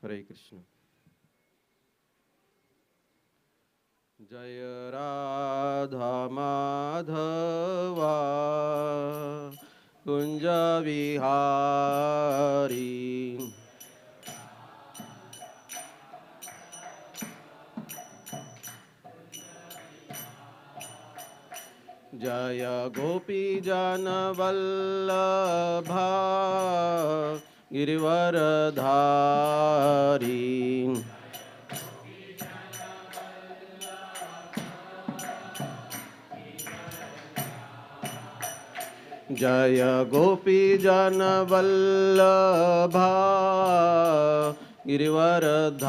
हरे कृष्ण। जय राधा माधवा कुंज विहारी, जय गोपी जन वल्लभा गिरिवरधारी, जय गोपी जन वल्लभा गिरिवरधारी,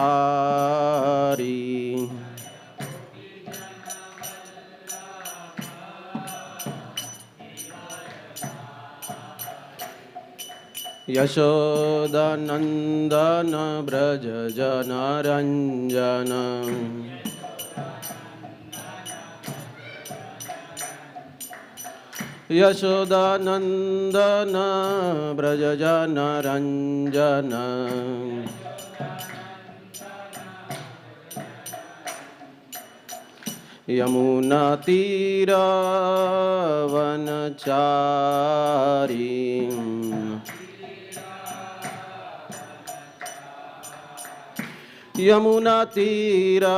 यशोदानंदन ब्रज जनरंजन, यशोदानंदन ब्रज जनरंजन, यमुना तीरावनचारी, यमुना तीरावनचारी,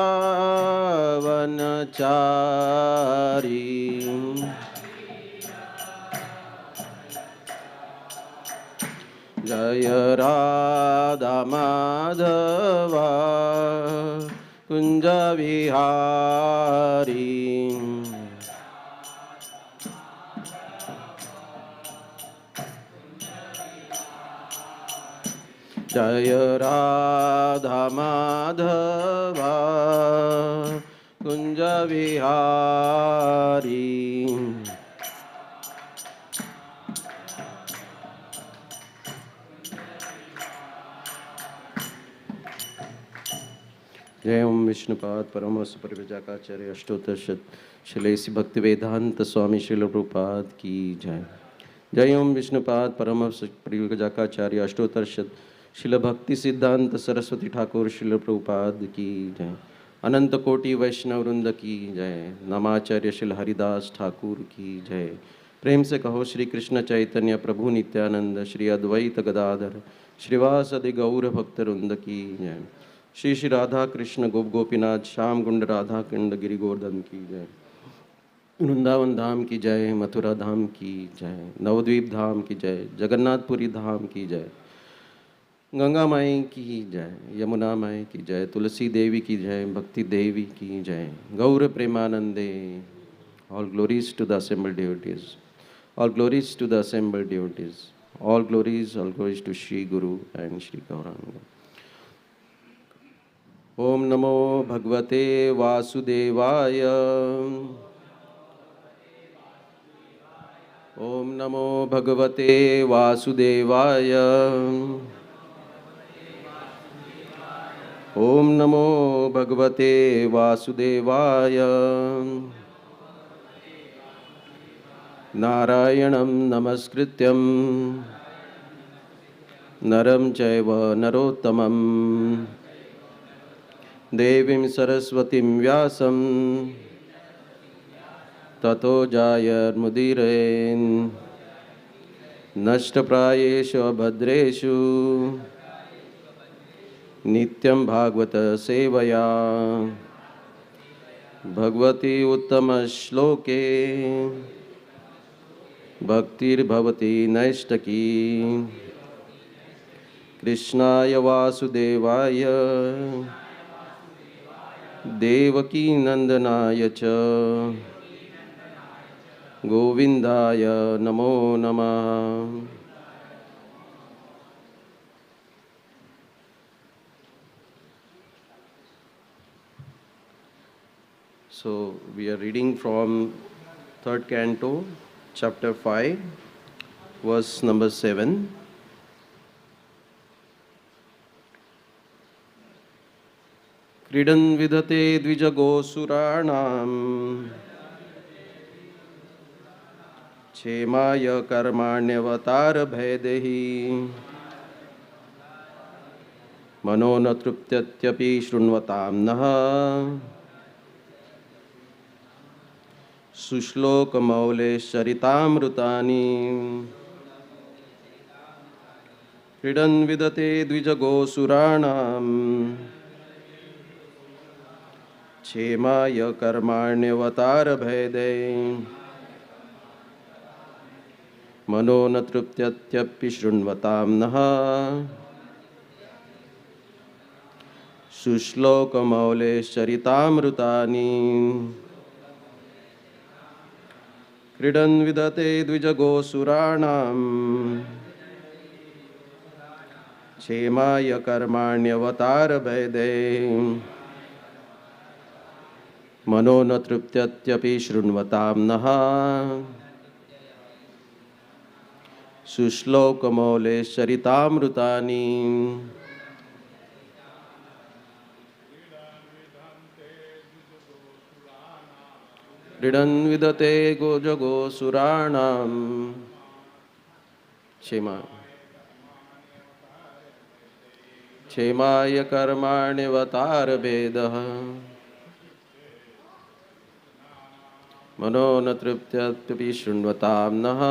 जय राधा माधवा कुंज विहारी, जय राधा माधवा कुंज विहारी। जय ओम विष्णुपाद परमहंस परिव्राजकाचार्य अष्टोत्तर शत श्रीलेसी भक्ति वेदांत स्वामी श्रील प्रभुपाद की जय। जय ओम विष्णुपाद परमहंस परिव्राजकाचार्य अष्टोत्तर शत श्रील भक्ति सिद्धांत सरस्वती ठाकुर श्रील प्रभुपाद की जय। अनंत कोटि वैष्णव वृंद की जय। नमाचार्य श्रील हरिदास ठाकुर की जय। प्रेम से कहो श्री कृष्ण चैतन्य प्रभु नित्यानंद श्री अद्वैत गदाधर श्रीवासदि गौर भक्त वृंद की जय। श्री श्री राधा कृष्ण गोप गोपीनाथ श्याम गुंड राधा कुंड गिरि गोवर्धन की जय। वृंदावन धाम की जय। मथुरा धाम की जय। नवद्वीप धाम की जय। जगन्नाथपुरी धाम की जय। गंगा माई की जय। यमुना माई की जय। तुलसी देवी की जय। भक्ति देवी की जय। गौर प्रेमानंदे। All glories to the assembled devotees, all glories to the assembled devotees, all glories to Shri guru and Shri Gaurang. ओम नमो भगवते वासुदेवाय, ओम नमो भगवते वासुदेवाय, ओम नमो भगवते वासुदेवाय। नारायणं नमस्कृत्यं नरं चैव नरोत्तमं देवीं सरस्वतीं व्यासं ततो जायर्मुदीरयेन्। नष्टप्रायेषु अभद्रेषु नित्यं भागवत सेवया भगवती उत्तमश्लोके भक्तिर्भवति नैष्टकी। कृष्णाय वासुदेवाय देवकी नंदनाय च गोविंदाय नमो नमः। So we are reading from third canto, chapter 5, verse number 7. क्रीडन् विधते द्विजगोसुराणाम् क्षेमाय कर्माण्यवतार भैदेहि। मनो न तृप्त्यत्यपि शृण्वतां नः सुश्लोकमौलेश्चरितामृतानि क्रीडन् विदते द्विजगोसुराणाम् क्षेमाय कर्माण्यवतारभेदे मनो न तृप्त्यत्यपि शृण्वतां नः शुश्लोकमौलेश्चरितामृतानि क्रीडन् विदते द्विजगोसुराणाम् क्षेमाय कर्माण्यवतारभेदे मनो न तृप्त्यत्यपि शृण्वतां नः शुश्लोकमौलेश्चरितामृतानि क्रीडन् विदते गोजगोसुराणाम् क्षेमाय कर्माण्यवतारभेदः मनो न तृप्त्यत्यपि शृण्वतां नः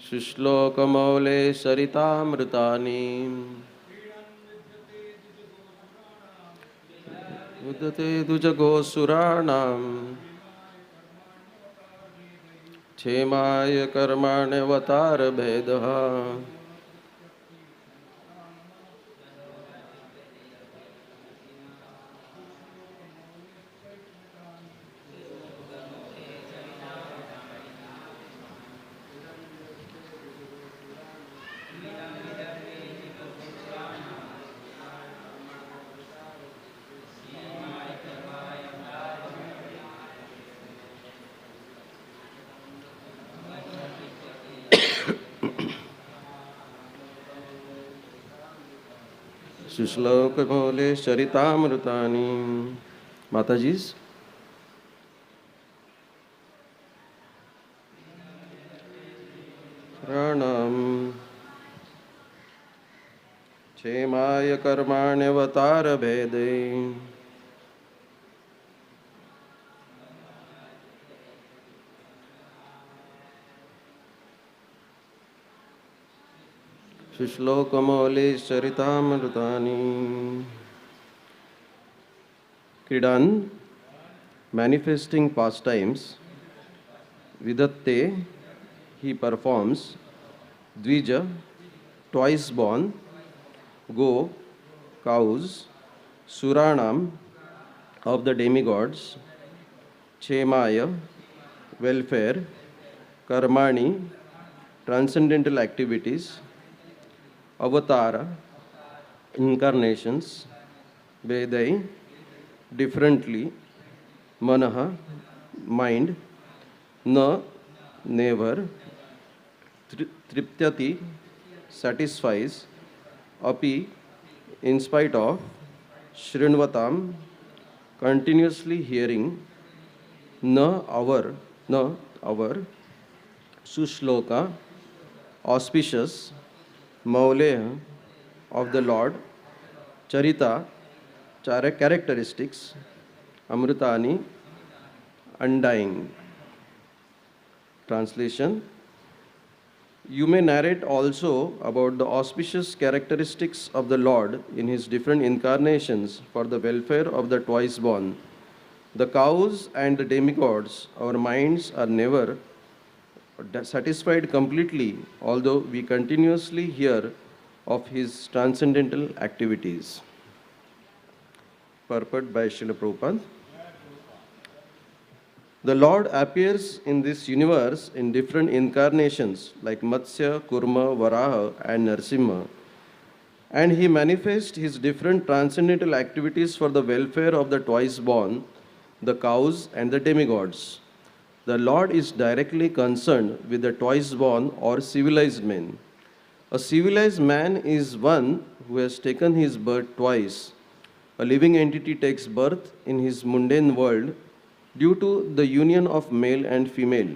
शुश्लोकमौलेश्चरितामृतानि विदते द्विजगोसुराणाम् क्षेमाय कर्माण्यवतारभेदः शुश्लोकमौलेश्चरितामृतानि माताजी's प्रणाम क्षेमाय कर्माण्यवतारभेदे शुश्लोकमौलेश्चरितामृतानि क्रीडान् manifesting pastimes vidatte he performs dvija twice born go cows suranam of the demigods chemaya welfare karmani transcendental activities avatara incarnations vedai differently manaha mind na never triptyati satisfies api in spite of shrinvatam continuously hearing na our sushloka auspicious Mauleya of the Lord, Charita, characteristics, Amritani, undying. Translation: you may narrate also about the auspicious characteristics of the Lord in his different incarnations for the welfare of the twice born. The cows and the demigods, our minds are never satisfied completely, although we continuously hear of his transcendental activities. Purport by Srila Prabhupada. The Lord appears in this universe in different incarnations like Matsya, Kurma, Varaha and Narsimha, and he manifests his different transcendental activities for the welfare of the twice born, the cows and the demigods. The Lord is directly concerned with the twice born or civilized men. A civilized man is one who has taken his birth twice. A living entity takes birth in his mundane world due to the union of male and female.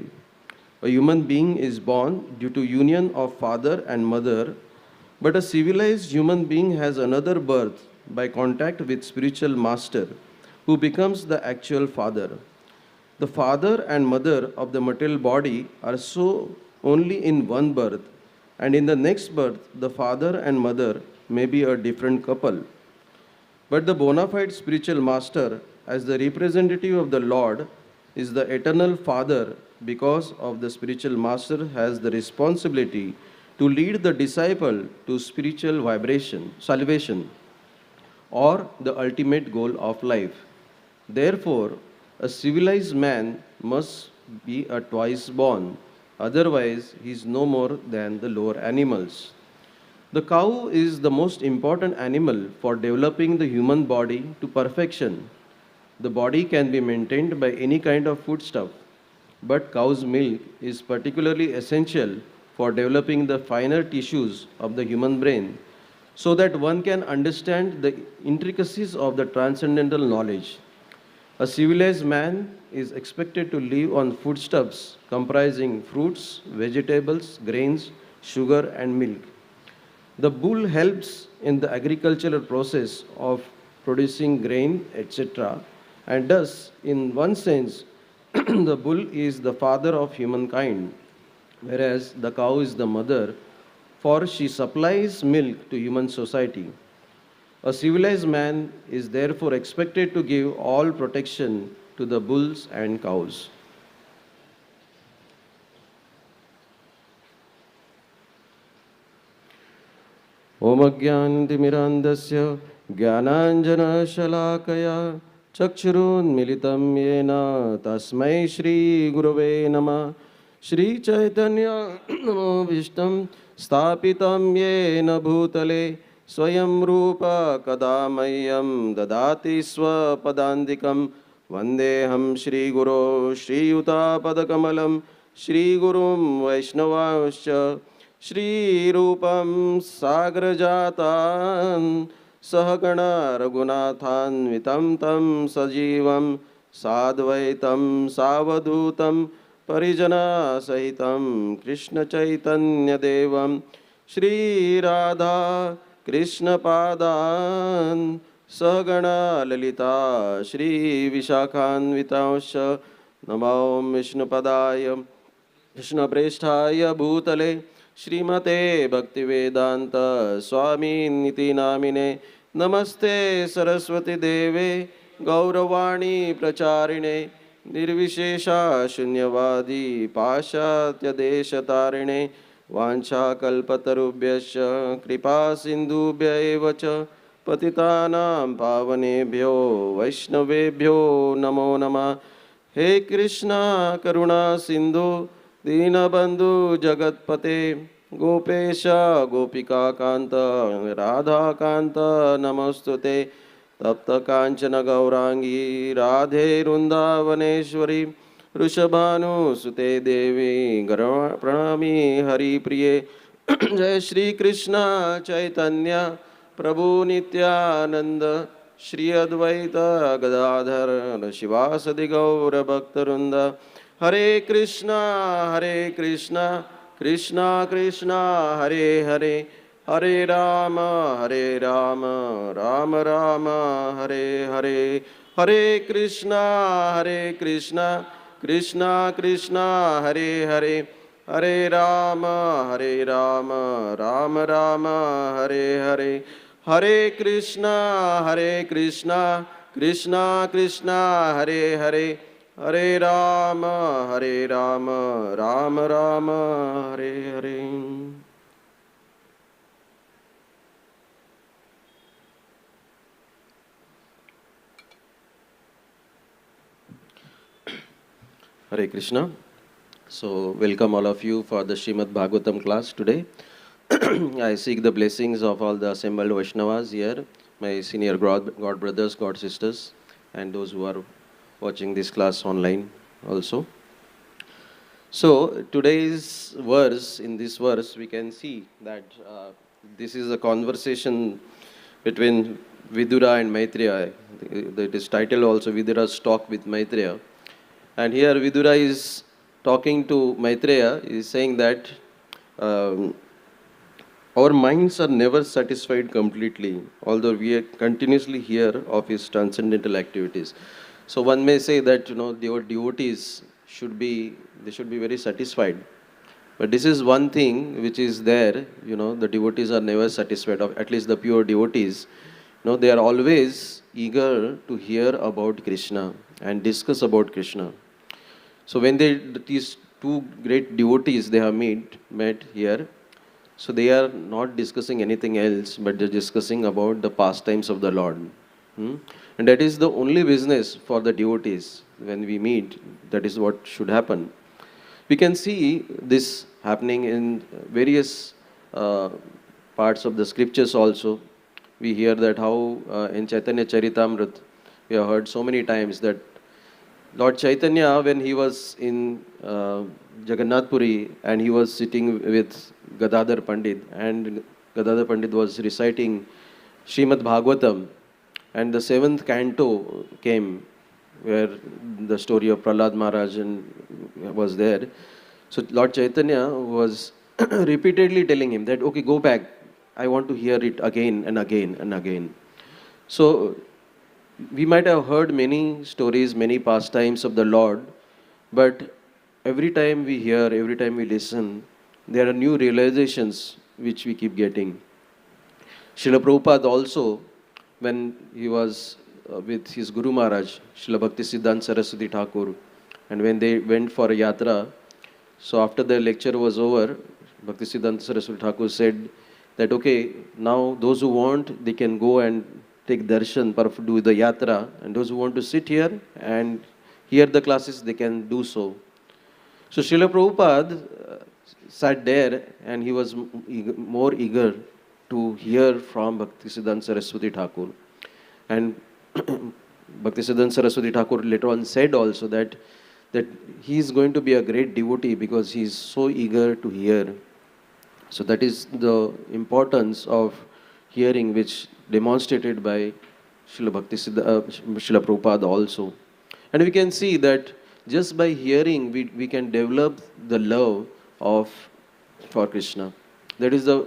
A human being is born due to union of father and mother, but a civilized human being has another birth by contact with spiritual master who becomes the actual father. The father and mother of the material body are so only in one birth, and in the next birth, the father and mother may be a different couple. But the bona fide spiritual master, as the representative of the Lord, is the eternal Father because of the spiritual master has the responsibility to lead the disciple to spiritual vibration, salvation, or the ultimate goal of life. Therefore, a civilized man must be a twice born, otherwise, he is no more than the lower animals. The cow is the most important animal for developing the human body to perfection. The body can be maintained by any kind of foodstuff, but cow's milk is particularly essential for developing the finer tissues of the human brain so that one can understand the intricacies of the transcendental knowledge. A civilized man is expected to live on foodstuffs comprising fruits, vegetables, grains, sugar, and milk. The bull helps in the agricultural process of producing grain, etc. And thus, in one sense, the bull is the father of humankind, whereas the cow is the mother, for she supplies milk to human society. A civilized man is therefore expected to give all protection to the bulls and cows. ॐ अज्ञानतिमिरान्धस्य ज्ञानाञ्जनशलाकया चक्षुरुन्मिलितं येन तस्मै श्रीगुरवे नमः श्रीचैतन्यमनोभीष्टं स्थापितं येन भूतले स्वयं रूप कदा मह्यं ददाति स्वपदान्तिकं वन्देऽहं श्रीगुरो श्रीयुतापदकमलं श्रीगुरुं वैष्णवांश्च श्रीरूपं साग्रजातान् सहगणा रघुनाथान्वितं तं सजीवं साद्वैतं सावधूतं परिजनसहितं कृष्णचैतन्यदेवं श्रीराधा कृष्णपादान् सहगणा ललिता श्रीविशाखान्वितांश्च नमो विष्णुपदाय कृष्णप्रेष्ठाय भूतले श्रीमते भक्तिवेदांत स्वामीनिति नामिने नमस्ते सरस्वती देवे गौरवाणी प्रचारिणे निर्विशेषा शून्यवादी पाश्चात्यदेशतारिणे वाञ्छाकल्पतरुभ्यश्च कृपा सिन्धुभ्य एव च पतितानां पावनेभ्यो वैष्णवेभ्यो नमो नमः। हे कृष्णा करुणा सिन्धु दीनबन्धु जगत्पते गोपेश गोपिकान्त राधाकान्त नमोस्तुते तप्त कांचन गौरांगी राधे वृंदावनेश्वरी वृषभानुसुते देवी प्रणामी हरिप्रिये जय श्री कृष्ण चैतन्य प्रभु नित्यानंद श्री अद्वैत गदाधर शिवासदि गौर भक्तवृंद हरे Krishna Krishna Krishna Hare Hare Hare Ram Ram Ram Hare Hare Hare Krishna Krishna Krishna Hare Hare Hare Ram Ram Ram Hare Hare Hare Krishna Krishna Krishna Hare Hare Hare Ram Ram Ram Hare Hare. Hare Krishna. So, welcome all of you for the Srimad Bhagavatam class today. I seek the blessings of all the assembled Vaishnavas here, my senior God brothers, God sisters, and those who are watching this class online also. So, today's verse, in this verse, we can see that this is a conversation between Vidura and Maitreya. It is titled also Vidura's Talk with Maitreya. And here Vidura is talking to Maitreya, is saying that um, our minds are never satisfied completely, although we continuously hear of his transcendental activities. So one may say that the devotees should be very satisfied. But this is one thing which is there. The devotees are never satisfied. Of at least the pure devotees, they are always eager to hear about Krishna and discuss about Krishna. So when these two great devotees they have met here, so they are not discussing anything else, but they're discussing about the pastimes of the Lord. Hmm? And that is the only business for the devotees. When we meet, that is what should happen. We can see this happening in various parts of the scriptures also. We hear that how in Chaitanya Charitamrita, we have heard so many times that Lord Chaitanya, when he was in Jagannath Puri and he was sitting with Gadadhar Pandit, and Gadadhar Pandit was reciting Srimad Bhagavatam, and the seventh canto came where the story of Prahlad Maharaj was there. So Lord Chaitanya was repeatedly telling him that, okay, go back. I want to hear it again and again and again. So we might have heard many stories, many pastimes of the Lord, but every time we hear, every time we listen, there are new realizations which we keep getting. Srila Prabhupada also, when he was with his Guru Maharaj, Srila Bhakti Siddhanta Saraswati Thakur, and when they went for a yatra, so after the lecture was over, Bhakti Siddhanta Saraswati Thakur said that, okay, now those who want, they can go and take darshan, do the yatra, and those who want to sit here and hear the classes, they can do so. So Srila Prabhupada sat there and he was more eager to hear from Bhakti Siddhanta Saraswati Thakur. And Bhakti Siddhanta Saraswati Thakur later on said also that he is going to be a great devotee because he is so eager to hear. So that is the importance of hearing, which demonstrated by Srila Prabhupada also. And we can see that just by hearing, we can develop the love for Krishna. That is the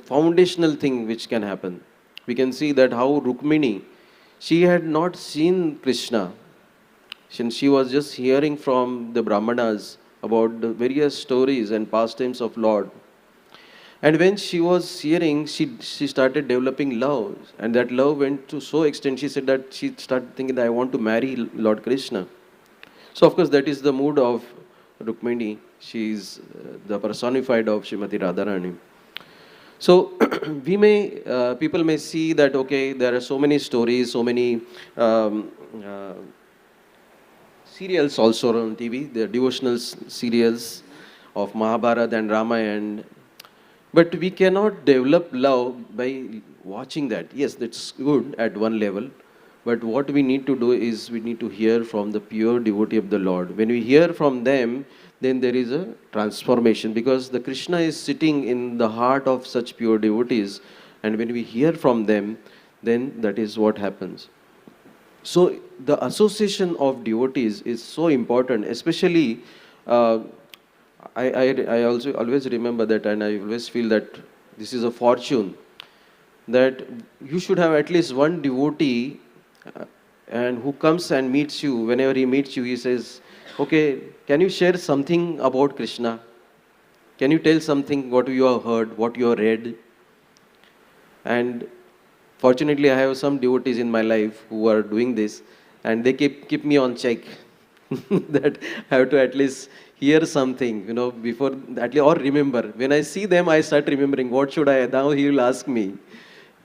foundational thing which can happen. We can see that how Rukmini, she had not seen Krishna. She was just hearing from the Brahmanas about the various stories and pastimes of Lord. And when she was hearing, she started developing love. And that love went to so extent, she said that she started thinking that I want to marry Lord Krishna. So of course that is the mood of Rukmini. She is the personified of Srimati Radharani. So people may see that, okay, there are so many stories, so many serials also on TV, the devotional serials of Mahabharata and Ramayana. But we cannot develop love by watching that. Yes, that's good at one level. But what we need to do is we need to hear from the pure devotee of the Lord. When we hear from them, then there is a transformation, because the Krishna is sitting in the heart of such pure devotees. And when we hear from them, then that is what happens. So the association of devotees is so important, especially I also always remember that, and I always feel that this is a fortune, that you should have at least one devotee and who comes and meets you. Whenever he meets you, he says, okay, can you share something about Krishna? Can you tell something what you have heard, what you have read? And fortunately, I have some devotees in my life who are doing this, and they keep me on check that I have to at least hear something, before at least, or remember. When I see them, I start remembering. What should I? Now he will ask me,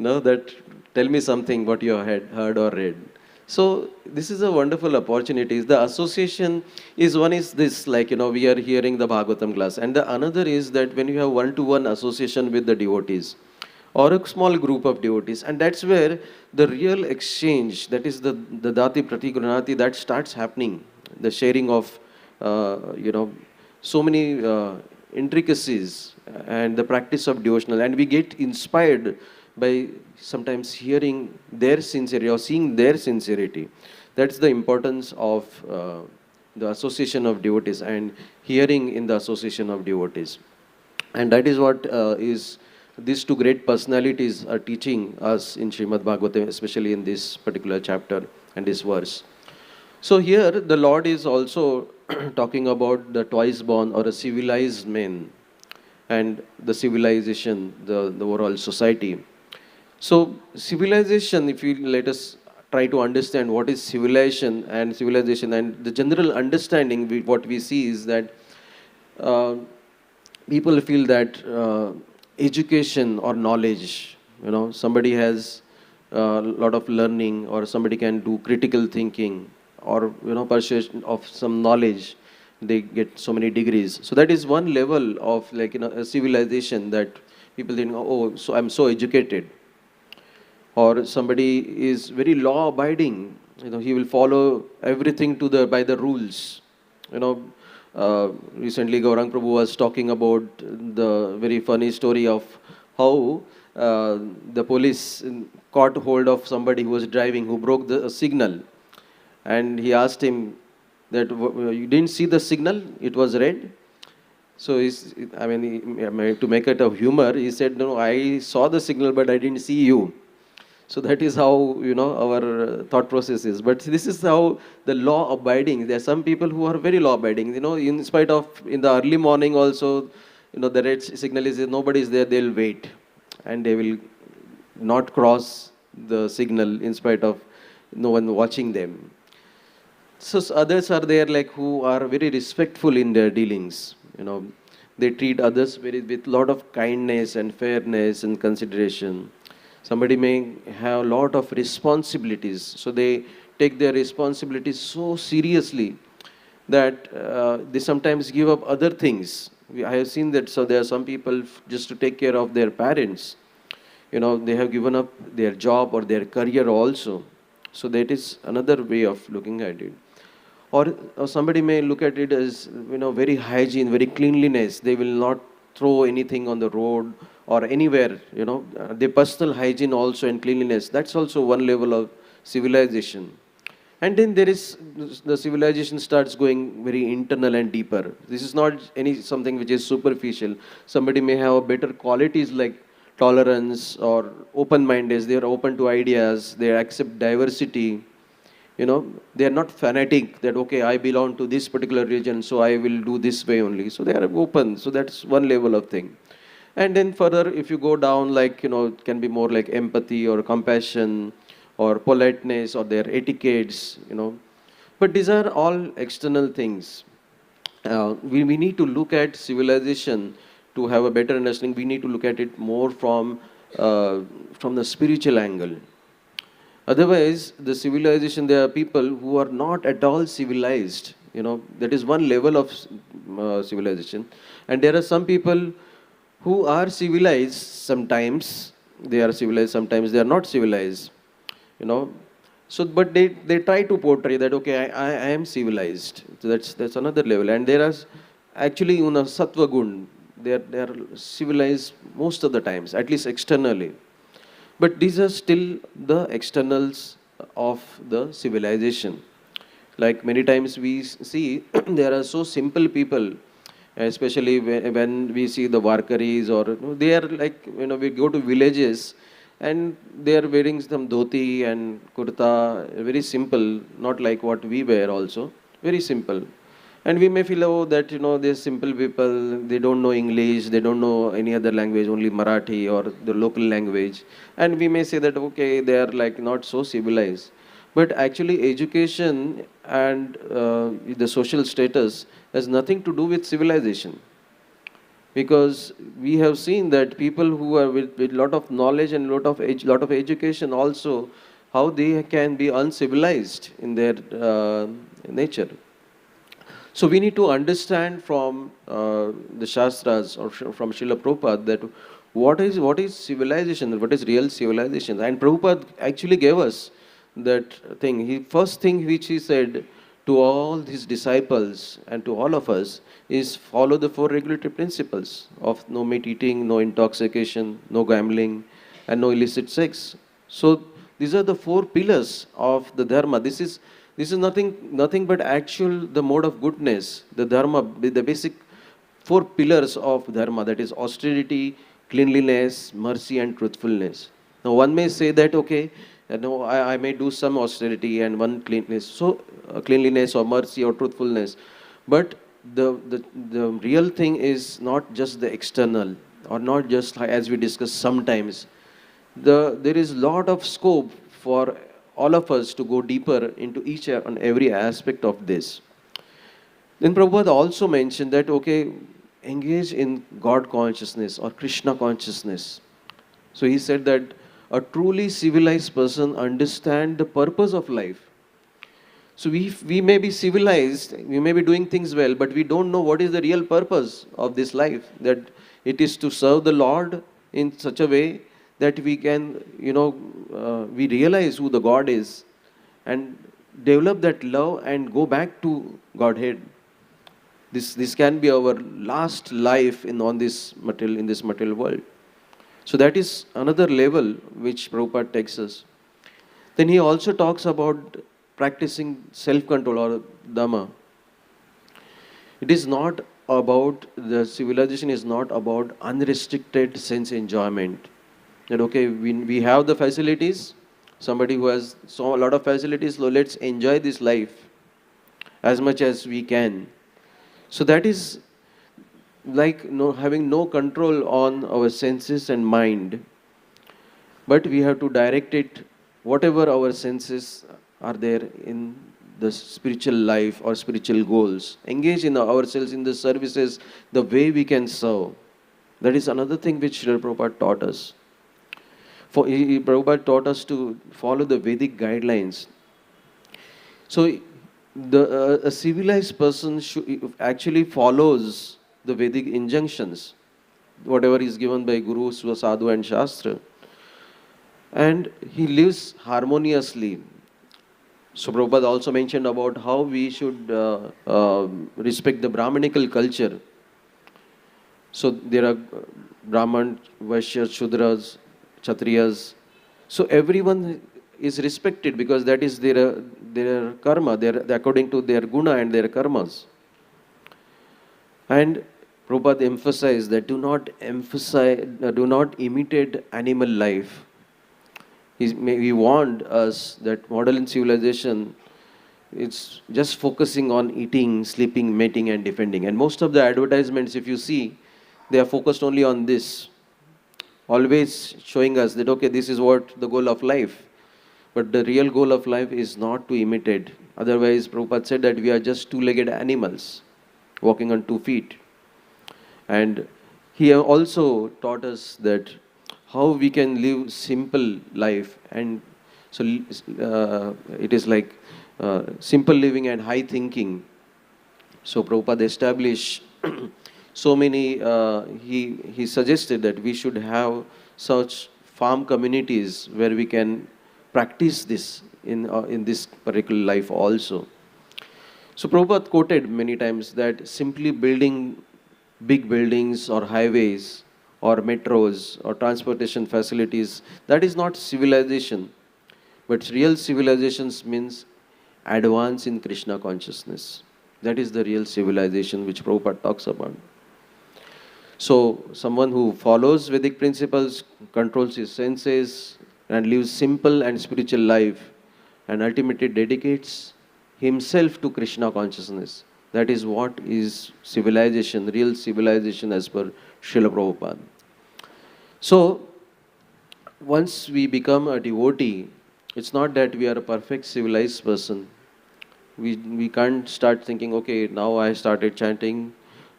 that tell me something what you have heard or read. So this is a wonderful opportunity. The association is one is this, like, we are hearing the Bhagavatam class. And the another is that when you have one-to-one association with the devotees or a small group of devotees, and that's where the real exchange, that is the Dati Prati Gurunati, that starts happening. The sharing of, so many intricacies and the practice of devotional. And we get inspired by sometimes hearing their sincerity or seeing their sincerity. That's the importance of the association of devotees and hearing in the association of devotees. And that is what is these two great personalities are teaching us in Srimad Bhagavatam, especially in this particular chapter and this verse. So here the Lord is also talking about the twice born or a civilized man and the civilization, the overall society. So civilization, if you let us try to understand what is civilization and the general understanding, what we see is that uh, people feel that education or knowledge, somebody has a lot of learning or somebody can do critical thinking or, persuasion of some knowledge, they get so many degrees. So that is one level of like, a civilization that people think, oh, so I'm so educated. Or somebody is very law abiding, he will follow everything by the rules. Recently Gaurang Prabhu was talking about the very funny story of how the police caught hold of somebody who was driving, who broke the signal. And he asked him that, you didn't see the signal? It was red. So, to make it a humor, he said, no, I saw the signal, but I didn't see you. So that is how, our thought process is. But this is how the law abiding. There are some people who are very law abiding. In spite of, in the early morning also, the red signal is, nobody is there, they'll wait. And they will not cross the signal in spite of no one watching them. So others are there like who are very respectful in their dealings. They treat others with lot of kindness and fairness and consideration. Somebody may have a lot of responsibilities, so they take their responsibilities so seriously that they sometimes give up other things. I have seen that. So there are some people just to take care of their parents, they have given up their job or their career also. So that is another way of looking at it. Or somebody may look at it as, very hygiene, very cleanliness. They will not throw anything on the road or anywhere, their personal hygiene also and cleanliness. That's also one level of civilization. And then there is, the civilization starts going very internal and deeper. This is not something which is superficial. Somebody may have better qualities like tolerance or open-mindedness. They are open to ideas. They accept diversity. They are not fanatic that, okay, I belong to this particular religion, so I will do this way only. So they are open. So that's one level of thing. And then further, if you go down, like, it can be more like empathy or compassion or politeness or their etiquettes, But these are all external things. We need to look at civilization to have a better understanding. We need to look at it more from the spiritual angle. Otherwise, the civilization, there are people who are not at all civilized. That is one level of civilization. And there are some people who are civilized sometimes. They are civilized, sometimes they are not civilized. So, but they try to portray that, okay, I am civilized. So that's another level. And there are actually, sattva gun, they are civilized most of the times, at least externally. But these are still the externals of the civilization. Like many times we see there are so simple people, especially when we see the Varkaris or they are like, we go to villages and they are wearing some dhoti and kurta, very simple, not like what we wear also, very simple. And we may feel, oh, that, these simple people, they don't know English, they don't know any other language, only Marathi or the local language. And we may say that, okay, they are like not so civilized. But actually education and the social status has nothing to do with civilization. Because we have seen that people who are with lot of knowledge and lot of education also, how they can be uncivilized in their nature. So we need to understand from the Shastras or from Srila Prabhupada that what is civilization, what is real civilization. And Prabhupada actually gave us that thing. First thing which he said to all his disciples and to all of us is follow the 4 regulatory principles of no meat eating, no intoxication, no gambling, and no illicit sex. So these are the 4 pillars of the dharma. This is This is nothing but actual, the mode of goodness, the dharma, the basic four pillars of dharma, that is austerity, cleanliness, mercy, and truthfulness. Now, one may say that, okay, no, I may do some austerity and one cleanliness, so cleanliness or mercy or truthfulness, but the real thing is not just the external, or not just as we discuss sometimes. There is lot of scope for all of us to go deeper into each and every aspect of this. Then Prabhupada also mentioned that, okay, engage in God consciousness or Krishna consciousness. So he said that a truly civilized person understands the purpose of life. So we may be civilized, we may be doing things well, but we don't know what is the real purpose of this life. That it is to serve the Lord in such a way that we can, we realize who the God is and develop that love and go back to Godhead. This can be our last life in this material world. So that is another level which Prabhupada takes us. Then he also talks about practicing self-control or Dhamma. It is not about, the civilization is not about unrestricted sense enjoyment. That okay, we have the facilities, somebody who has a lot of facilities, so let's enjoy this life as much as we can. So that is like having no control on our senses and mind. But we have to direct it, whatever our senses are there in the spiritual life or spiritual goals. Engage in ourselves in the services, the way we can serve. That is another thing which Srila Prabhupada taught us. Prabhupada taught us to follow the Vedic guidelines. So a civilized person actually follows the Vedic injunctions, whatever is given by Guru, Sadhu and Shastra. And he lives harmoniously. So Prabhupada also mentioned about how we should respect the Brahmanical culture. So there are Brahman, Vaishyas, Shudras, Kshatriyas. So everyone is respected because that is their karma, according to their guna and their karmas. And Prabhupada emphasized that do not imitate animal life. He warned us that modern civilization, it's just focusing on eating, sleeping, mating and defending. And most of the advertisements, if you see, they are focused only on this. Always showing us that, okay, this is what the goal of life. But the real goal of life is not to imitate. Otherwise, Prabhupada said that we are just two-legged animals, walking on 2 feet. And he also taught us that how we can live simple life. And so it is like simple living and high thinking. So Prabhupada established so many, he suggested that we should have such farm communities where we can practice this in this particular life also. So Prabhupada quoted many times that simply building big buildings or highways or metros or transportation facilities, that is not civilization. But real civilizations means advance in Krishna consciousness. That is the real civilization which Prabhupada talks about. So someone who follows Vedic principles, controls his senses, and lives simple and spiritual life, and ultimately dedicates himself to Krishna consciousness. That is what is civilization, real civilization as per Srila Prabhupada. So, once we become a devotee, it's not that we are a perfect civilized person. We can't start thinking, okay, now I started chanting,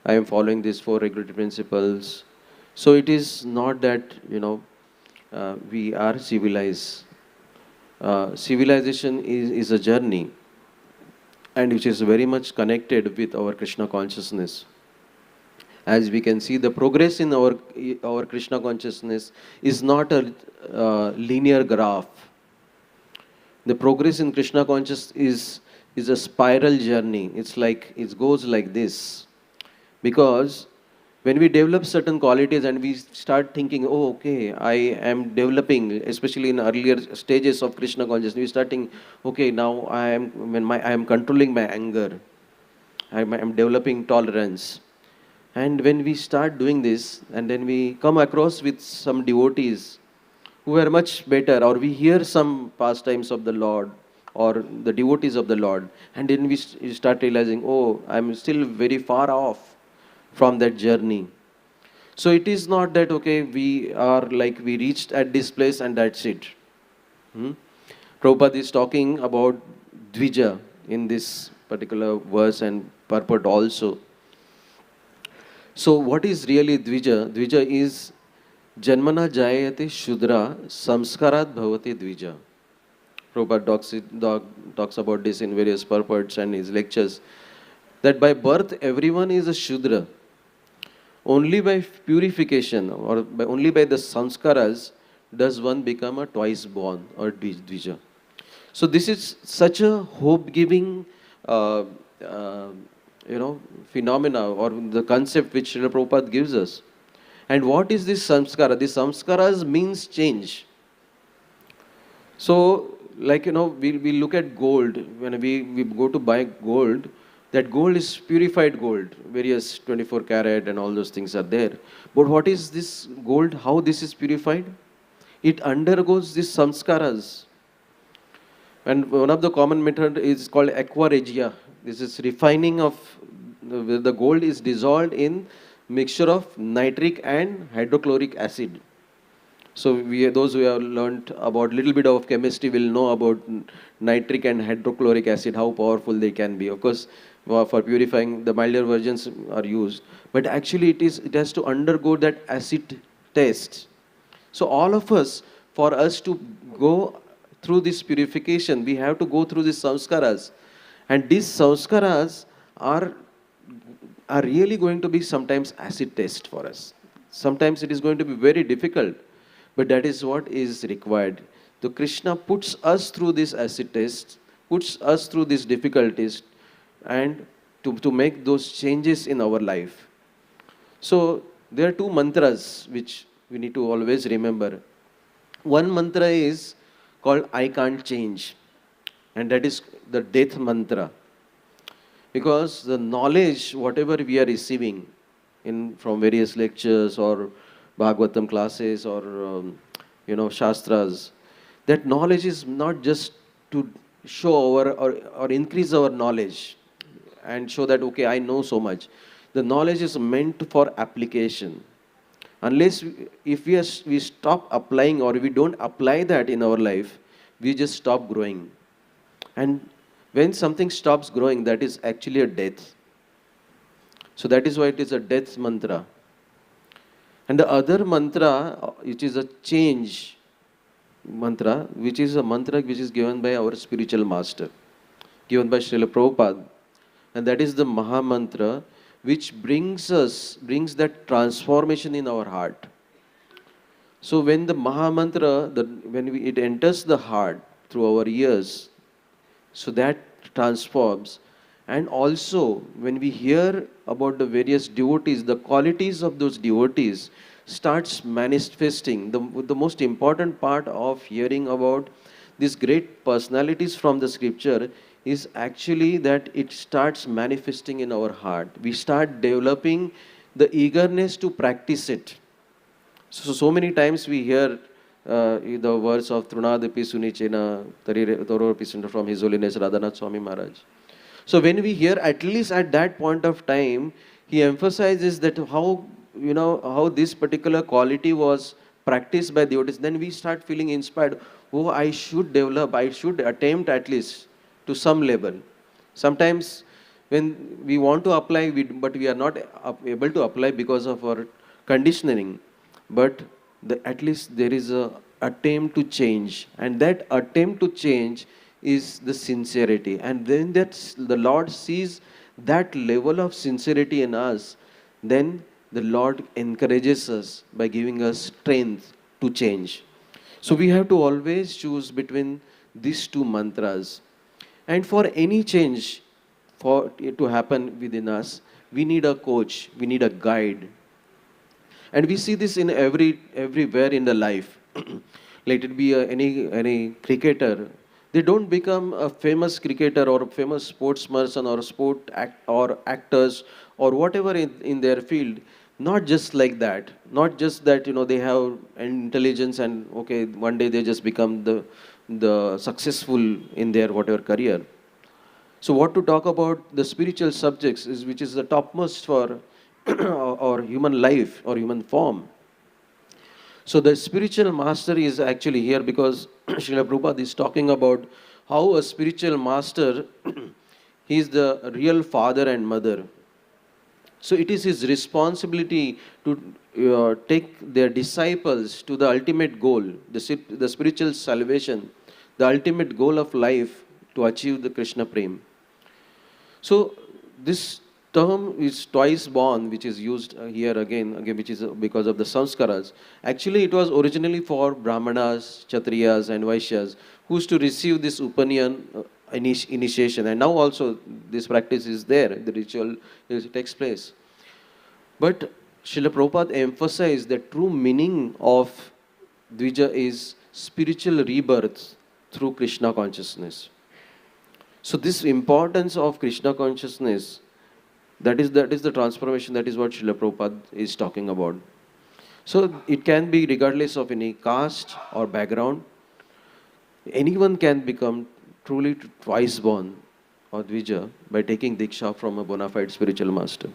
I am following these 4 regulatory principles. So it is not that, we are civilized. Civilization is a journey, and which is very much connected with our Krishna consciousness. As we can see, the progress in our Krishna consciousness is not a linear graph. The progress in Krishna consciousness is a spiral journey. It goes like this. Because When we develop certain qualities and we start thinking, oh, okay, I am developing, especially in earlier stages of Krishna consciousness, we start thinking, okay, now I am controlling my anger, I'm developing tolerance. And when we start doing this, and then we come across with some devotees who are much better, or we hear some pastimes of the Lord, or the devotees of the Lord, and then we start realizing, oh, I'm still very far off from that journey. So it is not that, okay, we are like, we reached at this place and that's it. Hmm? Prabhupada is talking about Dvija in this particular verse and purport also. So what is really Dvija? Dvija is Janmana Jayate Shudra Samskarat Bhavati Dvija. Prabhupada talks about this in various purports and his lectures, that by birth everyone is a Shudra. Only by purification or only by the samskaras does one become a twice born or Dvija. So this is such a hope-giving uh, uh, phenomena or the concept which Srila Prabhupada gives us. And what is this samskara? This samskaras means change. So, like, we look at gold. When we go to buy gold, that gold is purified gold. Various 24 karat and all those things are there. But what is this gold? How this is purified? It undergoes these samskaras. And one of the common method is called aqua regia. This is refining of the gold is dissolved in mixture of nitric and hydrochloric acid. So those who have learned about little bit of chemistry will know about nitric and hydrochloric acid, how powerful they can be. Of course, for purifying, the milder versions are used. But actually it has to undergo that acid test. So all of us, for us to go through this purification, we have to go through these samskaras. And these samskaras are really going to be sometimes acid test for us. Sometimes it is going to be very difficult, but that is what is required. So Krishna puts us through this acid test, puts us through these difficulties, and to make those changes in our life. So there are two mantras which we need to always remember. One mantra is called I can't change, and that is the death mantra. Because the knowledge, whatever we are receiving from various lectures or Bhagavatam classes or Shastras, that knowledge is not just to show or increase our knowledge and show that, okay, I know so much. The knowledge is meant for application. Unless if we stop applying or we don't apply that in our life, we just stop growing. And when something stops growing, that is actually a death. So that is why it is a death mantra. And the other mantra, which is a change mantra, which is a mantra which is given by our spiritual master, given by Srila Prabhupada. And that is the Maha Mantra, which brings that transformation in our heart. So when the Maha Mantra, it enters the heart through our ears, so that transforms. And also, when we hear about the various devotees, the qualities of those devotees starts manifesting. The most important part of hearing about these great personalities from the scripture is actually that it starts manifesting in our heart. We start developing the eagerness to practice it. So many times we hear the words of Trunadapi Sunichena Toropi from His Holiness Radhanath Swami Maharaj. So when we hear, at least at that point of time, he emphasizes that how this particular quality was practiced by devotees, then we start feeling inspired. Oh, I should develop, I should attempt at least to some level. Sometimes when we want to apply, but we are not able to apply because of our conditioning. But at least there is a attempt to change, and that attempt to change is the sincerity. And then the Lord sees that level of sincerity in us, then the Lord encourages us by giving us strength to change. So we have to always choose between these two mantras. And for any change for it to happen within us, we need a coach, we need a guide And we see this in everywhere in the life. Let it be any cricketer. They don't become a famous cricketer or a famous sportsperson or or actors or whatever in their field. Not just like that. Not just that, they have intelligence and okay, one day they just become the successful in their whatever career. So what to talk about the spiritual subjects is which is the topmost for or human life or human form. So the spiritual master is actually here because Srila Prabhupada is talking about how a spiritual master he is the real father and mother. So it is his responsibility to take their disciples to the ultimate goal, the spiritual salvation, the ultimate goal of life to achieve the Krishna Prem. So this term is twice born, which is used here again, which is because of the samskaras. Actually, it was originally for Brahmanas, Kshatriyas and Vaishyas who used to receive this Upaniyan initiation. And now also this practice is there, the ritual takes place. But Srila Prabhupada emphasized the true meaning of Dvija is spiritual rebirth through Krishna consciousness. So this importance of Krishna consciousness, that is the transformation, that is what Srila Prabhupada is talking about. So it can be regardless of any caste or background. Anyone can become truly twice born or Dvija by taking Diksha from a bona fide spiritual master.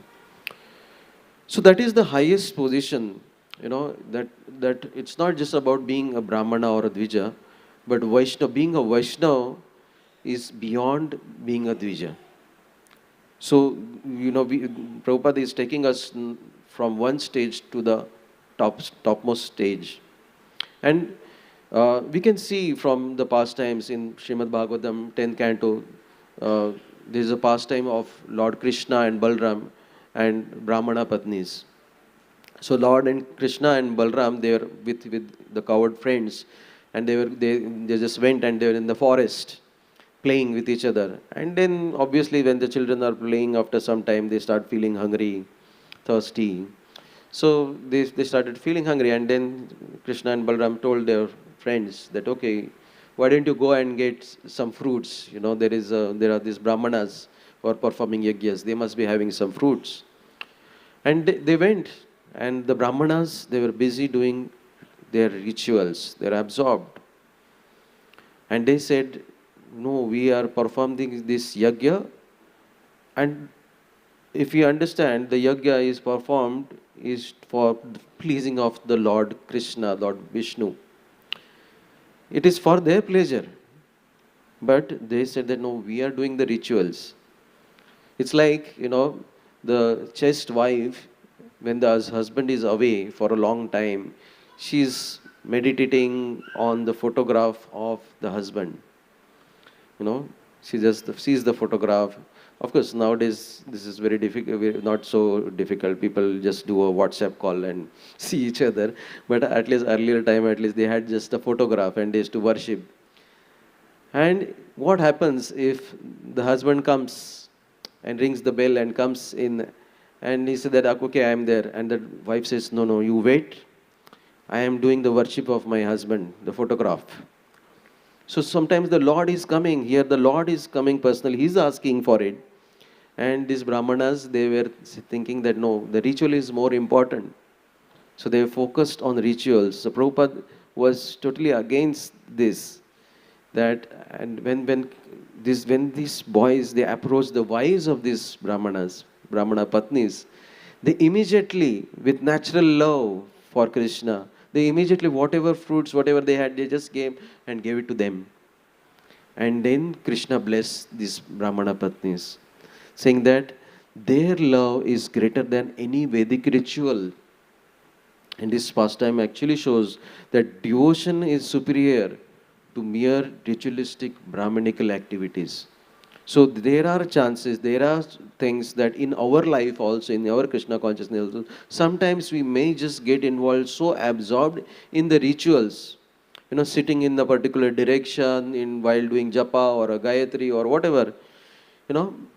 So that is the highest position, that it's not just about being a Brahmana or a Dvija, but Vaishnava, being a Vaishnava is beyond being a Dvija. So, Prabhupada is taking us from one stage to the topmost stage. And we can see from the pastimes in Srimad Bhagavatam, 10th canto, there is a pastime of Lord Krishna and Balram and Brahmana Patnis. So Lord and Krishna and Balram, they were with the coward friends, and they just went and they were in the forest playing with each other. And then obviously when the children are playing, after some time they start feeling hungry, thirsty. So they started feeling hungry, and then Krishna and Balram told their friends that, okay, why don't you go and get some fruits? There are these Brahmanas who are performing yajnas. They must be having some fruits. And they went, and the Brahmanas, they were busy doing their rituals. They are absorbed. And they said, no, we are performing this yajna, and if you understand, the yajna is performed is for pleasing of the Lord Krishna, Lord Vishnu. It is for their pleasure. But they said that no, we are doing the rituals. It's like, the chaste wife, when the husband is away for a long time, she's meditating on the photograph of the husband. She just sees the photograph. Of course, nowadays this is very difficult, not so difficult. People just do a WhatsApp call and see each other. But at least earlier time, at least they had just a photograph and they used to worship. And what happens if the husband comes and rings the bell and comes in, and he said that, okay, I am there. And the wife says, no, you wait. I am doing the worship of my husband, the photograph. So sometimes the Lord is coming. Here the Lord is coming personally. He's asking for it. And these Brahmanas, they were thinking that no, the ritual is more important. So they focused on rituals. So Prabhupada was totally against this. And when these boys, they approached the wives of these Brahmanas, Brahmana Patnis, they immediately, with natural love for Krishna, they immediately, whatever fruits, whatever they had, they just gave it to them. And then Krishna blessed these Brahmana Patnis, saying that their love is greater than any Vedic ritual. And this pastime actually shows that devotion is superior to mere ritualistic Brahmanical activities. So there are chances, there are things that in our life also, in our Krishna consciousness also, sometimes we may just get involved, so absorbed in the rituals, sitting in a particular direction while doing japa or a gayatri or whatever,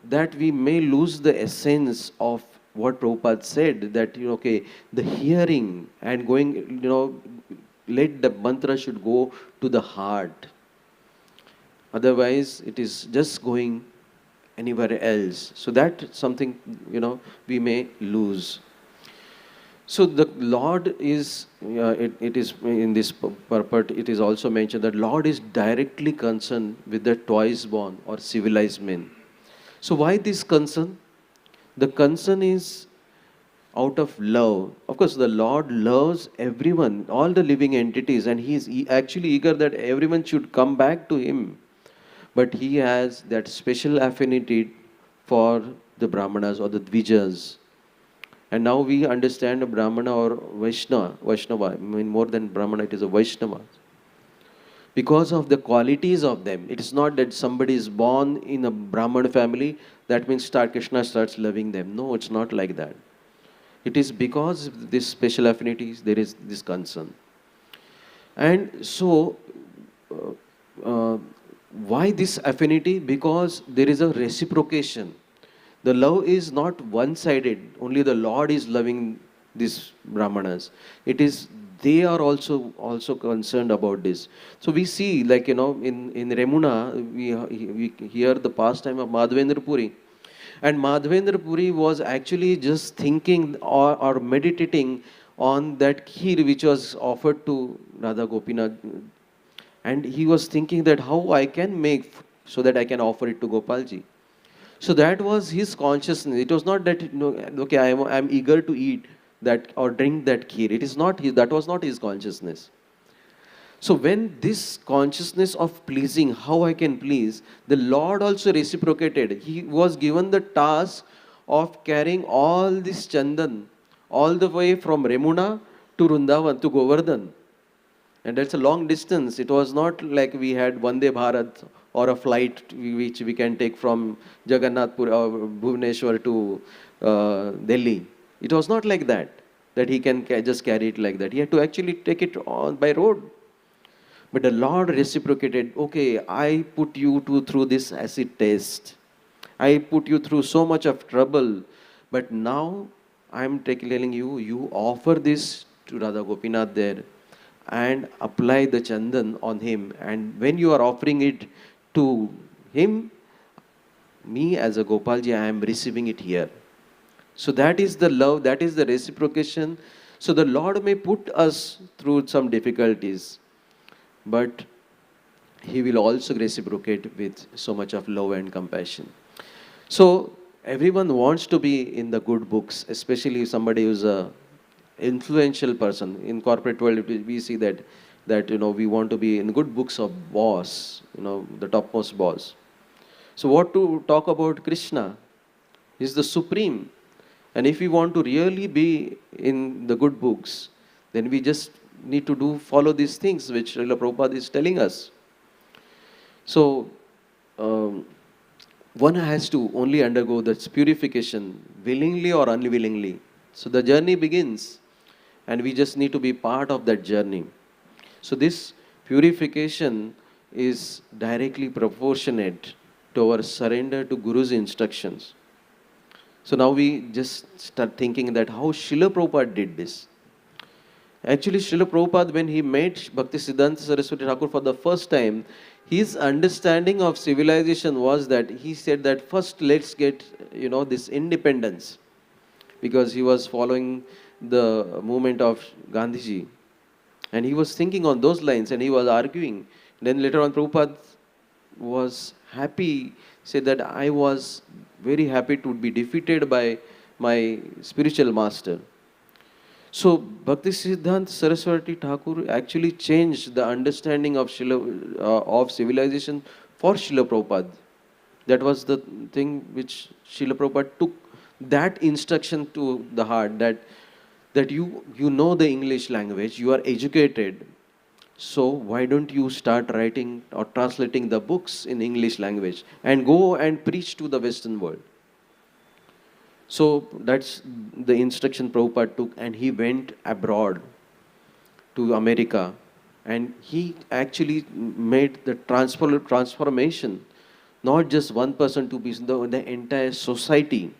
that we may lose the essence of what Prabhupada said, that, okay, the hearing and going, let the mantra should go to the heart. Otherwise, it is just going anywhere else. So that something, we may lose. So the Lord is, it is in this purport, it is also mentioned that Lord is directly concerned with the twice born or civilized men. So why this concern? The concern is out of love. Of course, the Lord loves everyone, all the living entities, and He is actually eager that everyone should come back to Him. But He has that special affinity for the Brahmanas or the Dvijas. And now we understand a Brahmana or Vaishnava, I mean more than Brahmana, it is a Vaishnava. Because of the qualities of them. It is not that somebody is born in a Brahman family, that means Krishna starts loving them. No, it's not like that. It is because of this special affinities, there is this concern. And so, why this affinity? Because there is a reciprocation. The love is not one-sided. Only the Lord is loving these Brahmanas. It is, they are also concerned about this. So we see, like, in Remuna, we hear the pastime of Madhavendra Puri. And Madhavendra Puri was actually just thinking or meditating on that kheer which was offered to Radha Gopinath. And he was thinking that how I can make so that I can offer it to Gopalji. So that was his consciousness. It was not that, okay, I am eager to eat that or drink that kheer. It is not his, that was not his consciousness. So when this consciousness of pleasing, how I can please, the Lord also reciprocated. He was given the task of carrying all this chandan all the way from Remuna to Vrindavan, to Govardhan. And that's a long distance. It was not like we had Vande Bharat or a flight which we can take from Jagannathpur or Bhubaneswar to Delhi. It was not like that he can just carry it like that. He had to actually take it on by road. But the Lord reciprocated, okay, I put you through this acid test. I put you through so much of trouble. But now I'm telling you, you offer this to Radha Gopinath there and apply the chandan on him. And when you are offering it to him, me as a Gopalji, I am receiving it here. So that is the love, that is the reciprocation. So the Lord may put us through some difficulties, but He will also reciprocate with so much of love and compassion. So everyone wants to be in the good books, especially if somebody who is a influential person. In corporate world, we see that we want to be in good books of boss, the topmost boss. So what to talk about Krishna? He is the supreme. And if we want to really be in the good books, then we just need to follow these things which Srila Prabhupada is telling us. So one has to only undergo that purification, willingly or unwillingly. So the journey begins, and we just need to be part of that journey. So this purification is directly proportionate to our surrender to Guru's instructions. So now we just start thinking that how Srila Prabhupada did this. Actually, Srila Prabhupada, when he met Bhaktisiddhanta Saraswati Thakur for the first time, his understanding of civilization was that he said that first let's get, this independence. Because he was following the movement of Gandhiji. And he was thinking on those lines and he was arguing. Then later on, Prabhupada was happy, said that I was very happy to be defeated by my spiritual master. So Bhaktisiddhanta Saraswati Thakur actually changed the understanding of civilization for Srila Prabhupada. That was the thing which Srila Prabhupada took that instruction to the heart, that you know the English language, you are educated, so why don't you start writing or translating the books in English language and go and preach to the Western world. So that's the instruction Prabhupada took, and he went abroad to America, and he actually made the transformation, not just one person to be the entire society.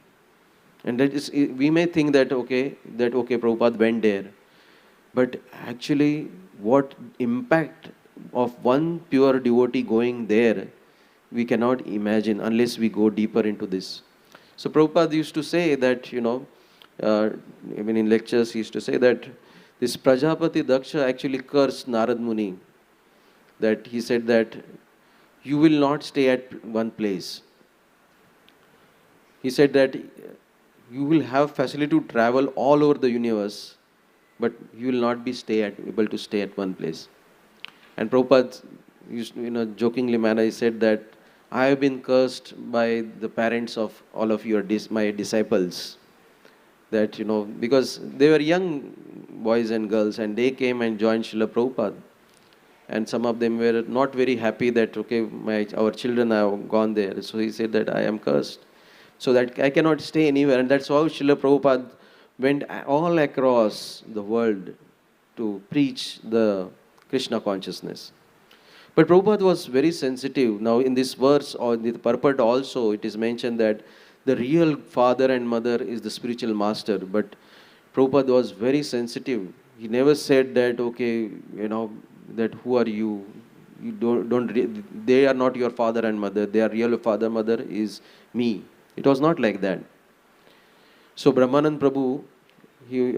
And that is, we may think that okay, Prabhupada went there. But actually, what impact of one pure devotee going there, we cannot imagine unless we go deeper into this. So Prabhupada used to say that, even in lectures, he used to say that this Prajapati Daksha actually cursed Narad Muni. That he said that you will not stay at one place. He said that you will have facility to travel all over the universe, but you will not be able to stay at one place. And Prabhupada used, in a jokingly manner, he said that I have been cursed by the parents of all of my disciples. That, because they were young boys and girls, and they came and joined Srila Prabhupada. And some of them were not very happy that, okay, our children have gone there. So he said that I am cursed. So that I cannot stay anywhere. And that's how Srila Prabhupada went all across the world to preach the Krishna consciousness. But Prabhupada was very sensitive. Now in this verse or in the purport also, it is mentioned that the real father and mother is the spiritual master. But Prabhupada was very sensitive. He never said that, okay, that who are you? You they are not your father and mother. Their real father, mother is me. It was not like that. So Brahmanand Prabhu, he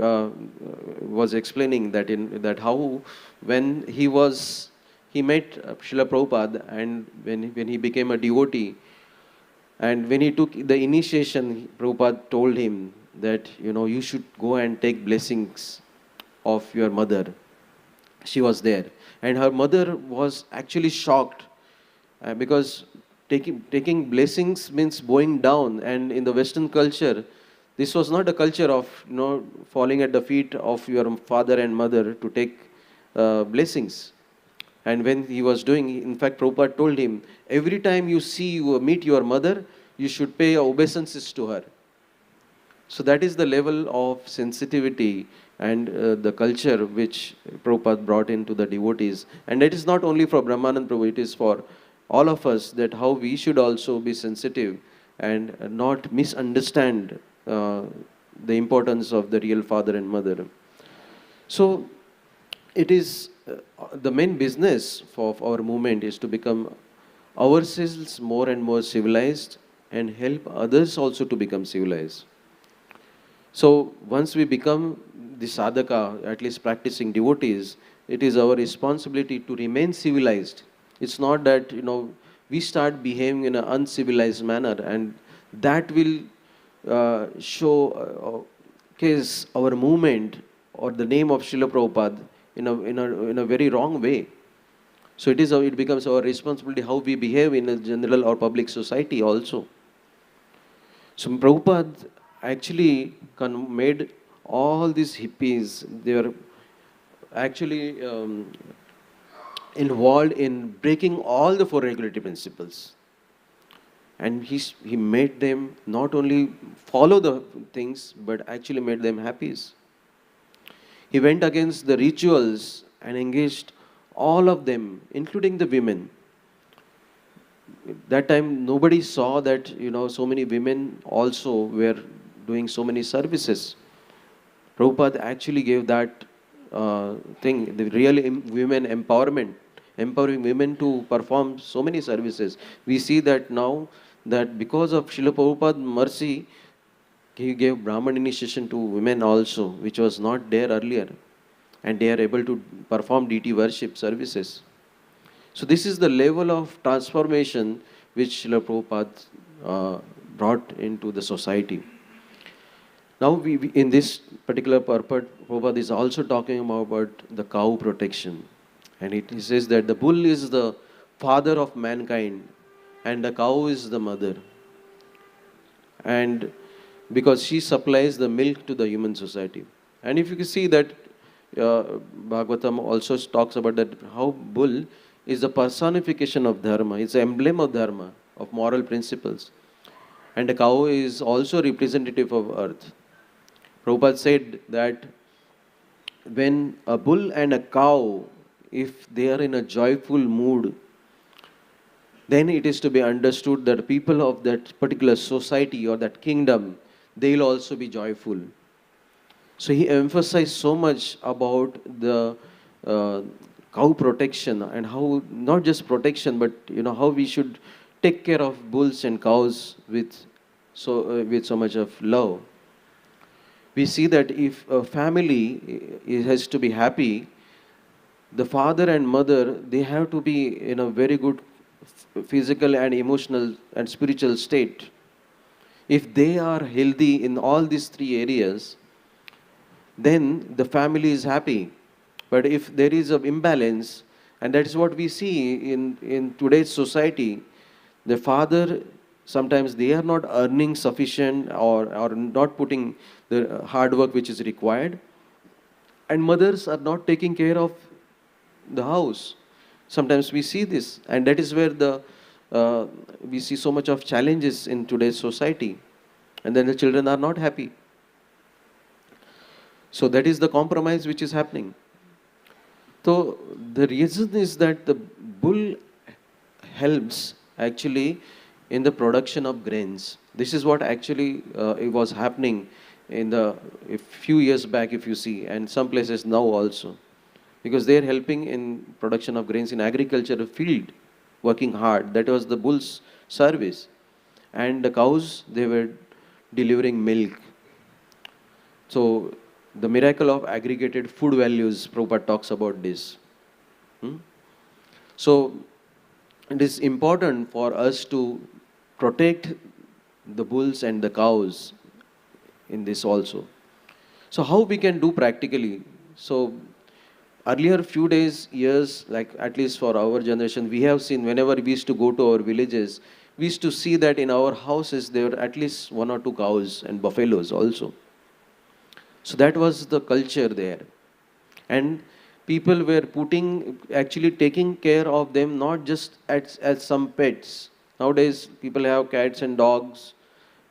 was explaining that how when he met Srila Prabhupada, and when he became a devotee, and when he took the initiation, Prabhupada told him that you should go and take blessings of your mother. She was there, and her mother was actually shocked because taking blessings means bowing down, and in the Western culture, this was not a culture of falling at the feet of your father and mother to take blessings. And when he was doing, in fact, Prabhupada told him, every time you meet your mother, you should pay obeisances to her. So that is the level of sensitivity and the culture which Prabhupada brought into the devotees. And it is not only for Brahmanand Prabhu, it is for all of us, that how we should also be sensitive and not misunderstand the importance of the real father and mother. So it is the main business of our movement is to become ourselves more and more civilized and help others also to become civilized. So once we become the sadhaka, at least practicing devotees, it is our responsibility to remain civilized. It's not that we start behaving in an uncivilized manner, and that will show our movement or the name of Srila Prabhupada in a very wrong way. So it becomes our responsibility how we behave in a general or public society also. So Prabhupada actually made all these hippies, they were actually involved in breaking all the four regulatory principles. And he made them not only follow the things, but actually made them happy. He went against the rituals and engaged all of them, including the women. That time nobody saw that so many women also were doing so many services. Prabhupada actually gave that thing, the real women empowerment, empowering women to perform so many services. We see that now, that because of Srila Prabhupada's mercy, he gave Brahman initiation to women also, which was not there earlier. And they are able to perform deity worship services. So this is the level of transformation which Srila Prabhupada brought into the society. Now we in this particular purport, Prabhupada is also talking about the cow protection. And he says that the bull is the father of mankind and the cow is the mother. And because she supplies the milk to the human society. And if you can see that Bhagavatam also talks about that how bull is the personification of dharma, it's an emblem of dharma, of moral principles. And the cow is also representative of earth. Prabhupada said that when a bull and a cow, if they are in a joyful mood, then it is to be understood that people of that particular society or that kingdom, they'll also be joyful. So he emphasized so much about the cow protection and how, not just protection, but how we should take care of bulls and cows with so much of love. We see that if a family has to be happy, the father and mother, they have to be in a very good physical and emotional and spiritual state. If they are healthy in all these three areas, then the family is happy. But if there is an imbalance, and that is what we see in today's society, the father, sometimes they are not earning sufficient or not putting the hard work which is required, and mothers are not taking care of the house. Sometimes we see this, and that is where we see so much of challenges in today's society, and then the children are not happy. So that is the compromise which is happening. So the reason is that the bull helps actually in the production of grains. This is what actually it was happening in a few years back, if you see, and some places now also, because they are helping in production of grains in agriculture field, working hard. That was the bull's service, and the cows, they were delivering milk. So the miracle of aggregated food values, Prabhupada talks about this. So it is important for us to protect the bulls and the cows in this also. So how we can do practically? So earlier few years, like at least for our generation, we have seen whenever we used to go to our villages, we used to see that in our houses there were at least 1 or 2 cows and buffaloes also. So that was the culture there. And people were actually taking care of them, not just as some pets. Nowadays, people have cats and dogs,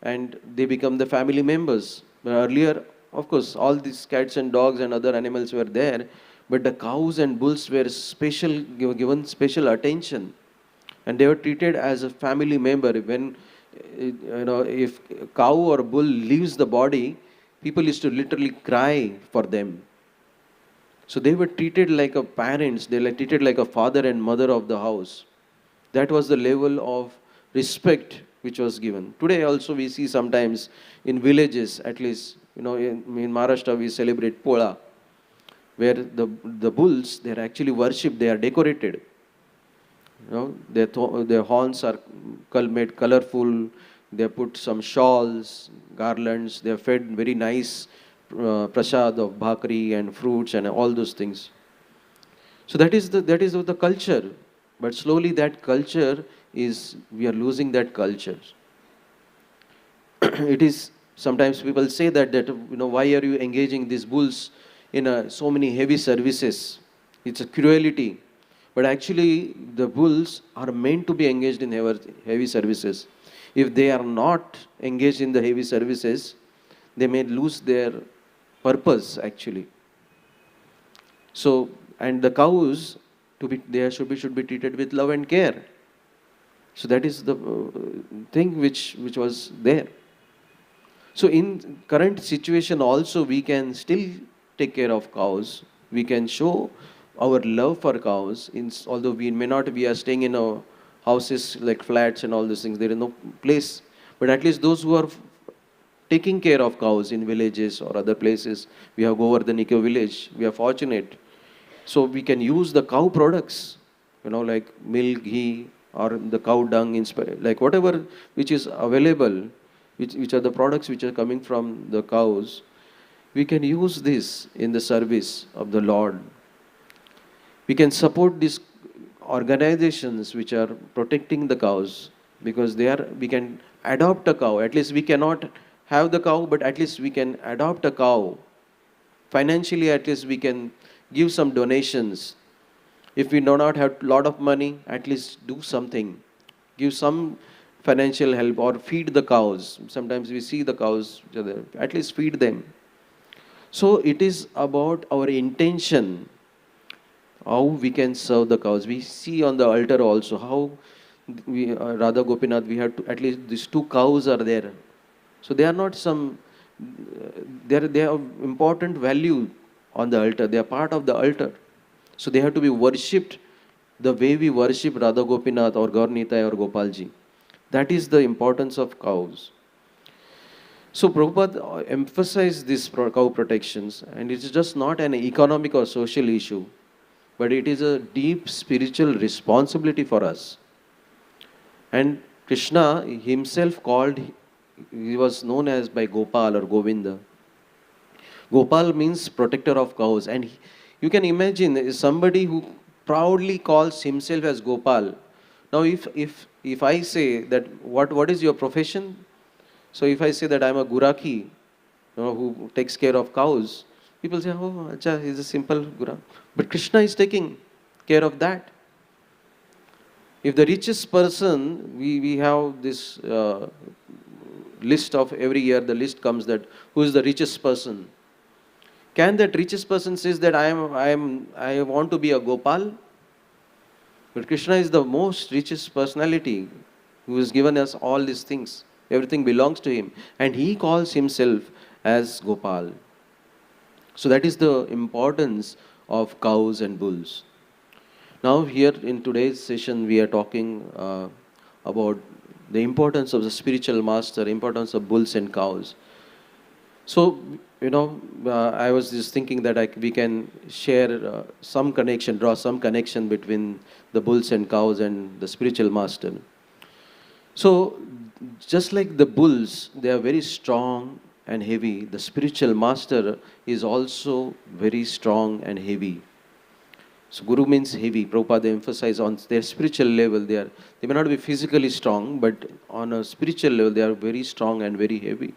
and they become the family members. But earlier, of course, all these cats and dogs and other animals were there, but the cows and bulls were given special attention, and they were treated as a family member. When if a cow or bull leaves the body, people used to literally cry for them. So they were treated like a parents, they were treated like a father and mother of the house. That was the level of respect which was given. Today also we see sometimes in villages, at least, in Maharashtra we celebrate Pola, where the bulls, they are actually worshipped, they are decorated. Their horns are made colorful, they put some shawls, garlands, they are fed very nice prasad of bhakri and fruits and all those things. So that is the culture. But slowly that culture we are losing that culture. It is, sometimes people say that why are you engaging these bulls in so many heavy services? It's a cruelty. But actually the bulls are meant to be engaged in heavy services. If they are not engaged in the heavy services, they may lose their purpose actually. So, and the cows, should be treated with love and care. So that is the thing which was there. So in current situation also, we can still take care of cows. We can show our love for cows, although we are staying in houses like flats and all these things, there is no place. But at least those who are taking care of cows in villages or other places, we have Govardhan village, we are fortunate. So we can use the cow products, like milk, ghee, or the cow dung, like whatever which is available, which are the products which are coming from the cows. We can use this in the service of the Lord. We can support these organizations which are protecting the cows, because we can adopt a cow. At least we cannot have the cow, but at least we can adopt a cow. Financially, at least we can give some donations. If we do not have a lot of money, at least do something. Give some financial help or feed the cows. Sometimes we see the cows, at least feed them. So it is about our intention, how we can serve the cows. We see on the altar also how Radha Gopinath, we have at least these 2 cows are there. So they are not some, they have important value on the altar. They are part of the altar. So they have to be worshipped the way we worship Radha Gopinath or Gaur Nitai or Gopalji. That is the importance of cows. So Prabhupada emphasized these cow protections, and it is just not an economic or social issue, but it is a deep spiritual responsibility for us. And Krishna himself he was known as by Gopal or Govinda. Gopal means protector of cows, and you can imagine somebody who proudly calls himself as Gopal. Now if I say that what is your profession? So if I say that I'm a Guraki, who takes care of cows, people say, oh, acha, he's a simple Gura. But Krishna is taking care of that. If the richest person, we have this list of every year, the list comes that who is the richest person. Can that richest person says that I want to be a Gopal? But Krishna is the most richest personality who has given us all these things. Everything belongs to him. And he calls himself as Gopal. So that is the importance of cows and bulls. Now here in today's session we are talking about the importance of the spiritual master, importance of bulls and cows. So, I was just thinking that we can share some connection, draw some connection between the bulls and cows and the spiritual master. So, just like the bulls, they are very strong and heavy, the spiritual master is also very strong and heavy. So Guru means heavy. Prabhupada emphasizes on their spiritual level, they may not be physically strong, but on a spiritual level, they are very strong and very heavy.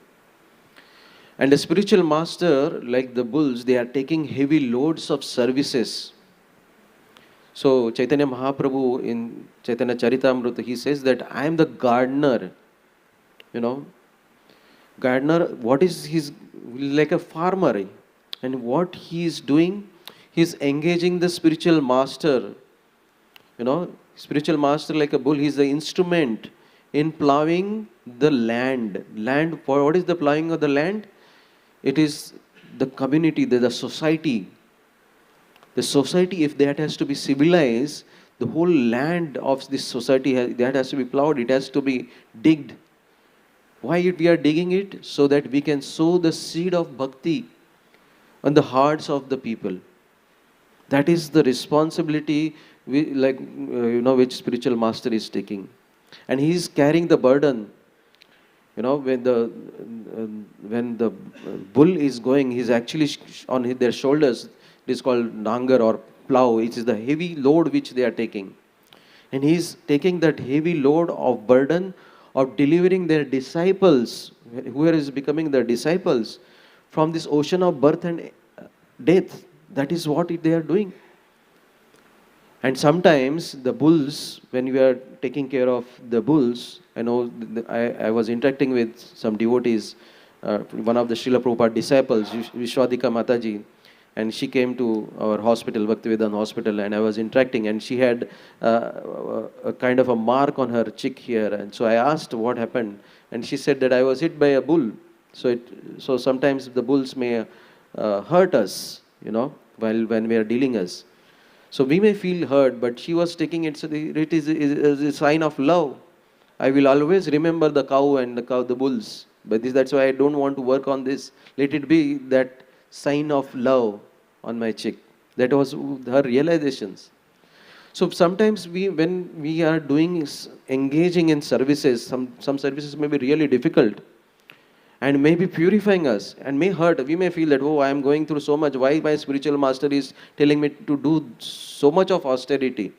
And the spiritual master, like the bulls, they are taking heavy loads of services. So Chaitanya Mahaprabhu in Chaitanya Charitamrita, he says that I am the gardener. Gardener, what is his, like a farmer. And what he is doing, he is engaging the spiritual master. Spiritual master like a bull, he is the instrument in plowing the land. What is the plowing of the land? It is the community, the society. The society, if that has to be civilized, the whole land of this society, that has to be plowed, it has to be digged. Why we are digging it? So that we can sow the seed of bhakti on the hearts of the people. That is the responsibility which spiritual master is taking. And he is carrying the burden. When the bull is going, he's actually on their shoulders. It is called nangar or plow. It is the heavy load which they are taking. And he is taking that heavy load of burden of delivering their disciples, whoever is becoming their disciples, from this ocean of birth and death. That is what they are doing. And sometimes the bulls, when we are taking care of the bulls, I was interacting with some devotees, one of the Srila Prabhupada disciples, Vishwadika Mataji, and she came to our hospital, Bhaktivedanta hospital, and I was interacting, and she had a kind of a mark on her cheek here. And so I asked what happened, and she said that I was hit by a bull. So sometimes the bulls may hurt us, when we are dealing us. So we may feel hurt, but she was taking it, so it is a sign of love. I will always remember the cow and the bulls. But that's why I don't want to work on this. Let it be that sign of love on my cheek. That was her realizations. So sometimes when we are engaging in services, some services may be really difficult and may be purifying us and may hurt. We may feel that, I am going through so much. Why my spiritual master is telling me to do so much of austerity?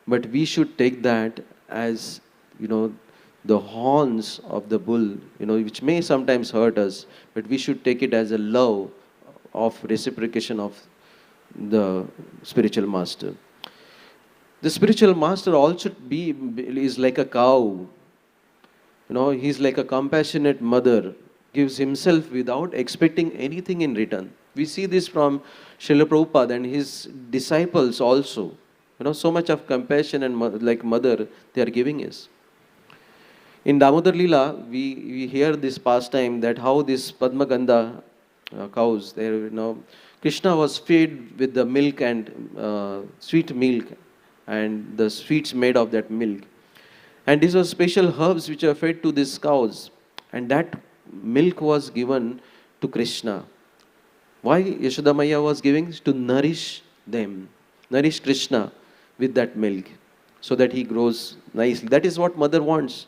But we should take that as, the horns of the bull, which may sometimes hurt us, but we should take it as a love of reciprocation of the spiritual master. The spiritual master also is like a cow. He's like a compassionate mother, gives himself without expecting anything in return. We see this from Srila Prabhupada and his disciples also. So much of compassion and like mother they are giving us. In Damodar Lila, we hear this pastime that how this Padmagandha cows, there, Krishna was fed with the milk and sweet milk and the sweets made of that milk. And these were special herbs which are fed to these cows. And that milk was given to Krishna. Why Yashoda Maya was giving? To nourish them, nourish Krishna with that milk so that he grows nicely. That is what mother wants.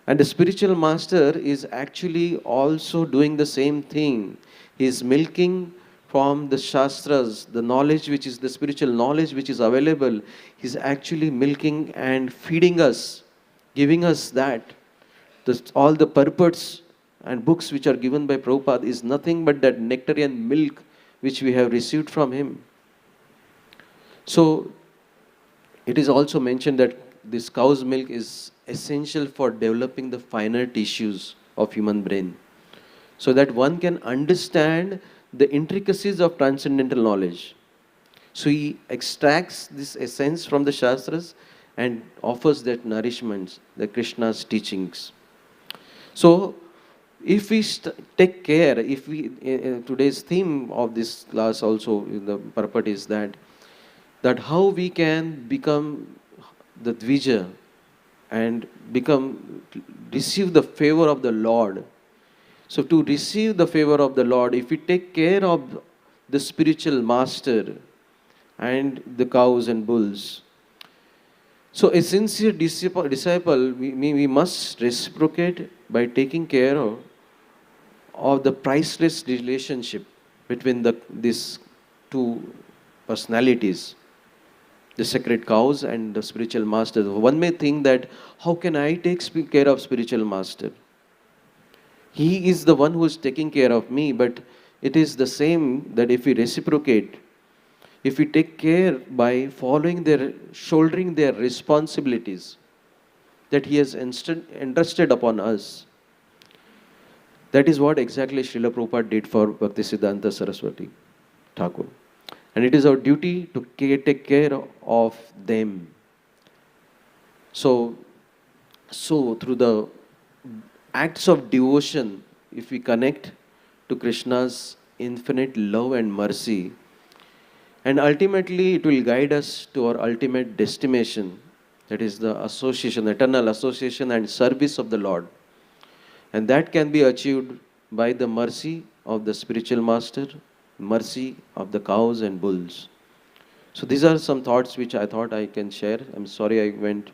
And the spiritual master is actually also doing the same thing. He is milking from the Shastras, the knowledge which is the spiritual knowledge which is available. He is actually milking and feeding us, giving us that. All the purports and books which are given by Prabhupada is nothing but that nectarian milk which we have received from him. So, it is also mentioned that this cow's milk is essential for developing the finer tissues of human brain, so that one can understand the intricacies of transcendental knowledge. So he extracts this essence from the Shastras and offers that nourishment, the Krishna's teachings. So if we take care, if we, today's theme of this class also, the purport is that how we can become the Dvija and receive the favor of the Lord. So to receive the favor of the Lord, if we take care of the spiritual master and the cows and bulls, so a sincere disciple, we must reciprocate by taking care of the priceless relationship between these two personalities, the sacred cows and the spiritual master. One may think that, how can I take care of spiritual master? He is the one who is taking care of me, but it is the same that if we reciprocate, if we take care by shouldering their responsibilities that he has entrusted upon us. That is what exactly Srila Prabhupada did for Bhaktisiddhanta Saraswati Thakur. And it is our duty to take care of them. So through the acts of devotion, if we connect to Krishna's infinite love and mercy, and ultimately it will guide us to our ultimate destination, that is the association, eternal association and service of the Lord. And that can be achieved by the mercy of the spiritual master, mercy of the cows and bulls. So these are some thoughts which I thought I can share. I'm sorry I went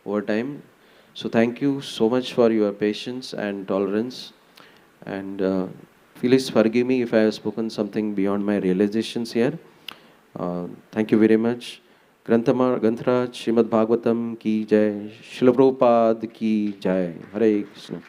over time. So thank you so much for your patience and tolerance. And please forgive me if I have spoken something beyond my realizations here. Thank you very much. Granthara Srimad Bhagavatam ki jai. Srila Prabhupada ki jai. Hare Krishna.